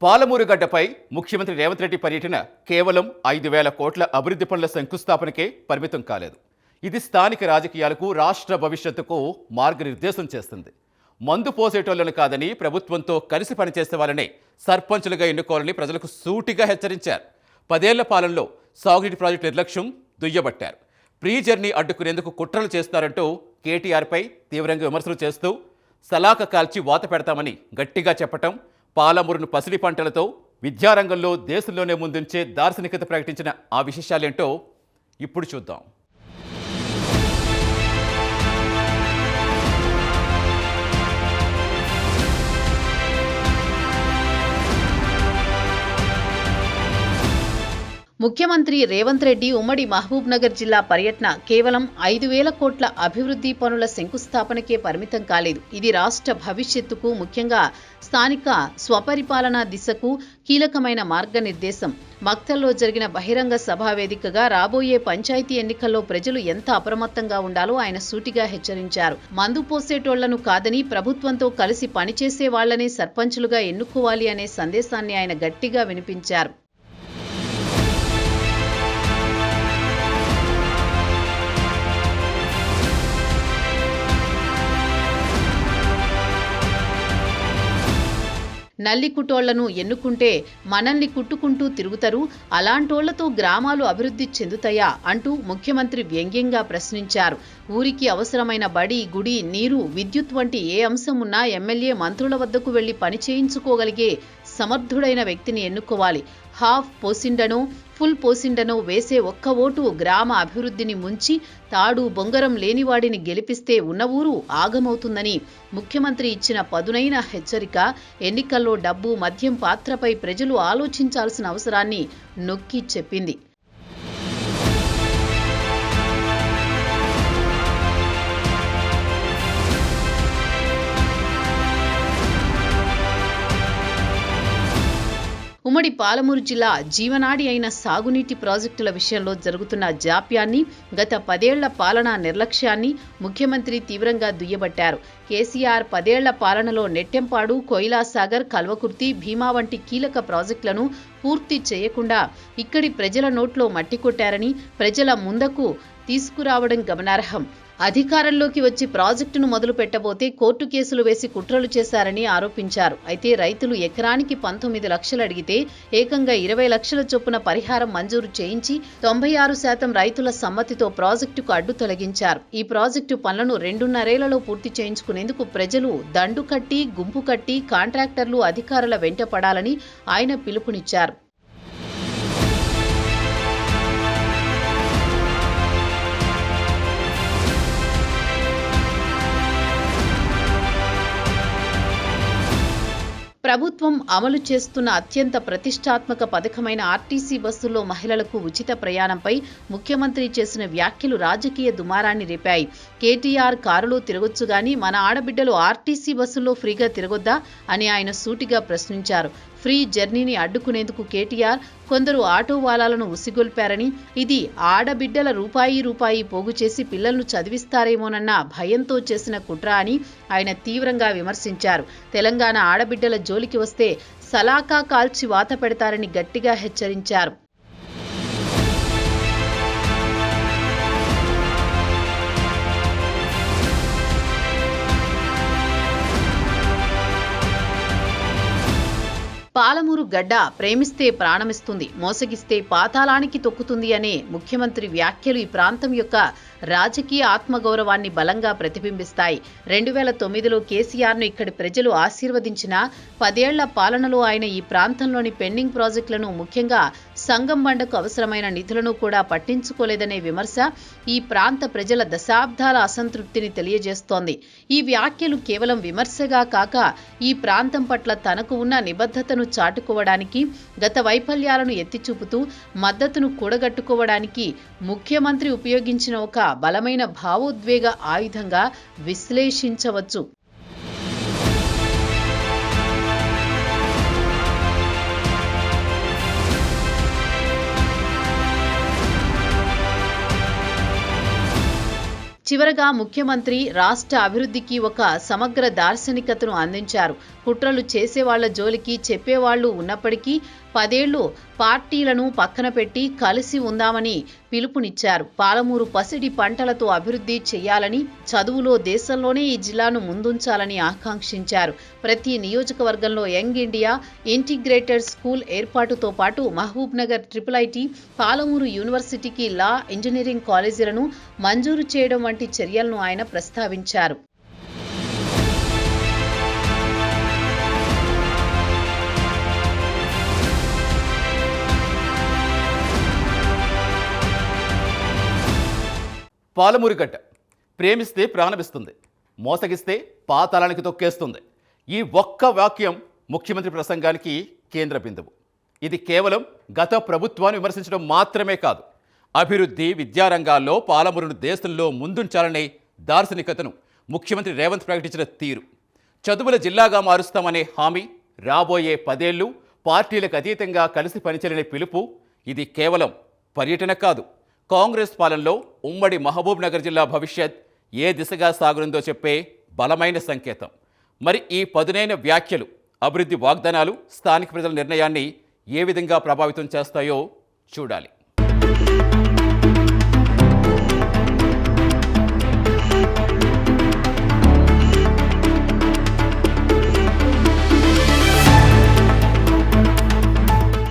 పాలమూరు గడ్డపై ముఖ్యమంత్రి రేవంత్ రెడ్డి పర్యటన కేవలం 5,000 కోట్ల అభివృద్ధి పనుల శంకుస్థాపనకే పరిమితం కాలేదు. ఇది స్థానిక రాజకీయాలకు, రాష్ట్ర భవిష్యత్తుకు మార్గనిర్దేశం చేస్తుంది. మందు పోసేటోళ్లను కాదని ప్రభుత్వంతో కలిసి పనిచేసే వాళ్ళనే సర్పంచులుగా ఎన్నుకోవాలని ప్రజలకు సూటిగా హెచ్చరించారు. 10 ఏళ్ల పాలనలో సాగునీటి ప్రాజెక్టు నిర్లక్ష్యం దుయ్యబట్టారు. ప్రీ జర్నీ అడ్డుకునేందుకు కుట్రలు చేస్తారంటూ కేటీఆర్పై తీవ్రంగా విమర్శలు చేస్తూ సలాక కాల్చి వాత పెడతామని గట్టిగా చెప్పటం, పాలమూరును పసిడి పంటలతో విద్యారంగంలో దేశంలోనే ముందుంచే దార్శనికత ప్రకటించిన ఆ విశేషాలేంటో ఇప్పుడు చూద్దాం. ముఖ్యమంత్రి రేవంత్ రెడ్డి ఉమ్మడి మహబూబ్ నగర్ జిల్లా పర్యటన కేవలం 5,000 కోట్ల అభివృద్ధి పనుల శంకుస్థాపనకే పరిమితం కాలేదు. ఇది రాష్ట్ర భవిష్యత్తుకు, ముఖ్యంగా స్థానిక స్వపరిపాలనా దిశకు కీలకమైన మార్గనిర్దేశం. మక్తల్లో జరిగిన బహిరంగ సభా వేదికగా రాబోయే పంచాయతీ ఎన్నికల్లో ప్రజలు ఎంత అప్రమత్తంగా ఉండాలో ఆయన సూటిగా హెచ్చరించారు. మందు పోసేటోళ్లను కాదని ప్రభుత్వంతో కలిసి పనిచేసే వాళ్లనే సర్పంచులుగా ఎన్నుకోవాలి అనే సందేశాన్ని ఆయన గట్టిగా వినిపించారు. నల్లికుటోళ్లను ఎన్నుకుంటే మనల్ని కుట్టుకుంటూ తిరుగుతారు, అలాంటోళ్లతో గ్రామాలు అభివృద్ధి చెందుతాయా అంటూ ముఖ్యమంత్రి వ్యంగ్యంగా ప్రశ్నించారు. ఊరికి అవసరమైన బడి, గుడి, నీరు, విద్యుత్ వంటి ఏ అంశం ఉన్నా ఎమ్మెల్యే, మంత్రుల వద్దకు వెళ్లి పని చేయించుకోగలిగే సమర్థుడైన వ్యక్తిని ఎన్నుకోవాలి. హాఫ్ పోసిండనో ఫుల్ పోసిండనో వేసే ఒక్క ఓటు గ్రామ అభివృద్ధిని ముంచి తాడు బొంగరం లేనివాడిని గెలిపిస్తే ఉన్న ఊరు ఆగమవుతుందని ముఖ్యమంత్రి ఇచ్చిన పదునైన హెచ్చరిక ఎన్నికల్లో డబ్బు, మద్యం పాత్రపై ప్రజలు ఆలోచించాల్సిన అవసరాన్ని నొక్కి చెప్పింది. ఉమ్మడి పాలమూరు జిల్లా జీవనాడి అయిన సాగునీటి ప్రాజెక్టుల విషయంలో జరుగుతున్న జాప్యాన్ని, గత 10 ఏళ్ల పాలనా నిర్లక్ష్యాన్ని ముఖ్యమంత్రి తీవ్రంగా దుయ్యబట్టారు. కేసీఆర్ 10 ఏళ్ల పాలనలో నెట్టెంపాడు, కొయిలాసాగర్, కల్వకుర్తి, భీమా వంటి కీలక ప్రాజెక్టులను పూర్తి చేయకుండా ఇక్కడి ప్రజల నోట్లో మట్టి కొట్టారని ప్రజల ముందుకు తీసుకురావడం గమనార్హం. అధికారంలోకి వచ్చి ప్రాజెక్టును మొదలు పెట్టబోతే కోర్టు కేసులు వేసి కుట్రలు చేశారని ఆరోపించారు. అయితే రైతులు ఎకరానికి 19 లక్షలు అడిగితే ఏకంగా 20 లక్షల చొప్పున పరిహారం మంజూరు చేయించి 96% రైతుల సమ్మతితో ప్రాజెక్టుకు అడ్డు తొలగించారు. ఈ ప్రాజెక్టు పనులను 2.5 ఏళ్లలో పూర్తి చేయించుకునేందుకు ప్రజలు దండు కట్టి, గుంపు కట్టి కాంట్రాక్టర్లు, అధికారుల వెంట పడాలని ఆయన పిలుపునిచ్చారు. ప్రభుత్వం అమలు చేస్తున్న అత్యంత ప్రతిష్టాత్మక పథకమైన ఆర్టీసీ బస్సుల్లో మహిళలకు ఉచిత ప్రయాణంపై ముఖ్యమంత్రి చేసిన వ్యాఖ్యలు రాజకీయ దుమారాన్ని రేపాయి. కేటీఆర్ కారులో తిరగొచ్చు గాని మన ఆడబిడ్డలు ఆర్టీసీ బస్సుల్లో ఫ్రీగా తిరగొద్దా అని ఆయన సూటిగా ప్రశ్నించారు. ఫ్రీ జర్నీని అడ్డుకునేందుకు కేటీఆర్ కొందరు ఆటో వాలాలను ఉసిగొల్పారని, ఇది ఆడబిడ్డల రూపాయి పోగు చేసి పిల్లలను చదివిస్తారేమోనన్న భయంతో చేసిన కుట్ర అని ఆయన తీవ్రంగా విమర్శించారు. తెలంగాణ ఆడబిడ్డల జోలికి వస్తే సలాకా కాల్చి వాత పెడతారని గట్టిగా హెచ్చరించారు. పాలమూరు గడ్డ ప్రేమిస్తే ప్రాణమిస్తుంది, మోసగిస్తే పాతాళానికి తొక్కుతుంది అనే ముఖ్యమంత్రి వ్యాఖ్యలు ఈ ప్రాంతం యొక్క రాజకీయ ఆత్మగౌరవాన్ని బలంగా ప్రతిబింబిస్తాయి. 2009లో కేసీఆర్ను ఇక్కడి ప్రజలు ఆశీర్వదించిన 10 ఏళ్ల పాలనలో ఆయన ఈ ప్రాంతంలోని పెండింగ్ ప్రాజెక్టులను, ముఖ్యంగా సంగం బండకు అవసరమైన నిధులను కూడా పట్టించుకోలేదనే విమర్శ ఈ ప్రాంత ప్రజల దశాబ్దాల అసంతృప్తిని తెలియజేస్తోంది. ఈ వ్యాఖ్యలు కేవలం విమర్శగా కాక ఈ ప్రాంతం పట్ల తనకు ఉన్న నిబద్ధతను చాటుకోవడానికి, గత వైఫల్యాలను ఎత్తిచూపుతూ మద్దతును కూడగట్టుకోవడానికి ముఖ్యమంత్రి ఉపయోగించిన ఒక బలమైన భావోద్వేగ ఆయుధంగా విశ్లేషించవచ్చు. చివరగా ముఖ్యమంత్రి రాష్ట్ర అభివృద్ధికి ఒక సమగ్ర దార్శనికతను అందించారు. కుట్రలు చేసేవాళ్ల జోలికి చెప్పేవాళ్లు ఉన్నప్పటికీ 10 ఏళ్లు పార్టీలను పక్కన పెట్టి కలిసి ఉందామని పిలుపునిచ్చారు. పాలమూరు పసిడి పంటలతో అభివృద్ధి చేయాలని, చదువులో దేశంలోనే ఈ జిల్లాను ముందుంచాలని ఆకాంక్షించారు. ప్రతి నియోజకవర్గంలో యంగ్ ఇండియా ఇంటిగ్రేటెడ్ స్కూల్ ఏర్పాటుతో పాటు మహబూబ్నగర్ IIIT, పాలమూరు యూనివర్సిటీకి లా, ఇంజనీరింగ్ కాలేజీలను మంజూరు చేయడం వంటి చర్యలను ఆయన ప్రస్తావించారు. పాలమూరు గడ్డ ప్రేమిస్తే ప్రాణమిస్తుంది, మోసగిస్తే పాతాళానికి తొక్కేస్తుంది. ఈ ఒక్క వాక్యం ముఖ్యమంత్రి ప్రసంగానికి కేంద్ర బిందువు. ఇది కేవలం గత ప్రభుత్వాన్ని విమర్శించడం మాత్రమే కాదు, అభివృద్ధి, విద్యారంగాల్లో పాలమూరును దేశంలో ముందుంచాలనే దార్శనికతను ముఖ్యమంత్రి రేవంత్ ప్రకటించిన తీరు, చదువుల జిల్లాగా మారుస్తామనే హామీ, రాబోయే 10 ఏళ్లు పార్టీలకు అతీతంగా కలిసి పనిచేయాలనే పిలుపు, ఇది కేవలం పర్యటన కాదు, కాంగ్రెస్ పాలనలో ఉమ్మడి మహబూబ్ నగర్ జిల్లా భవిష్యత్ ఏ దిశగా సాగుతుందో చెప్పే బలమైన సంకేతం. మరి ఈ పదునైన వ్యాఖ్యలు, అభివృద్ధి వాగ్దానాలు స్థానిక ప్రజల నిర్ణయాన్ని ఏ విధంగా ప్రభావితం చేస్తాయో చూడాలి.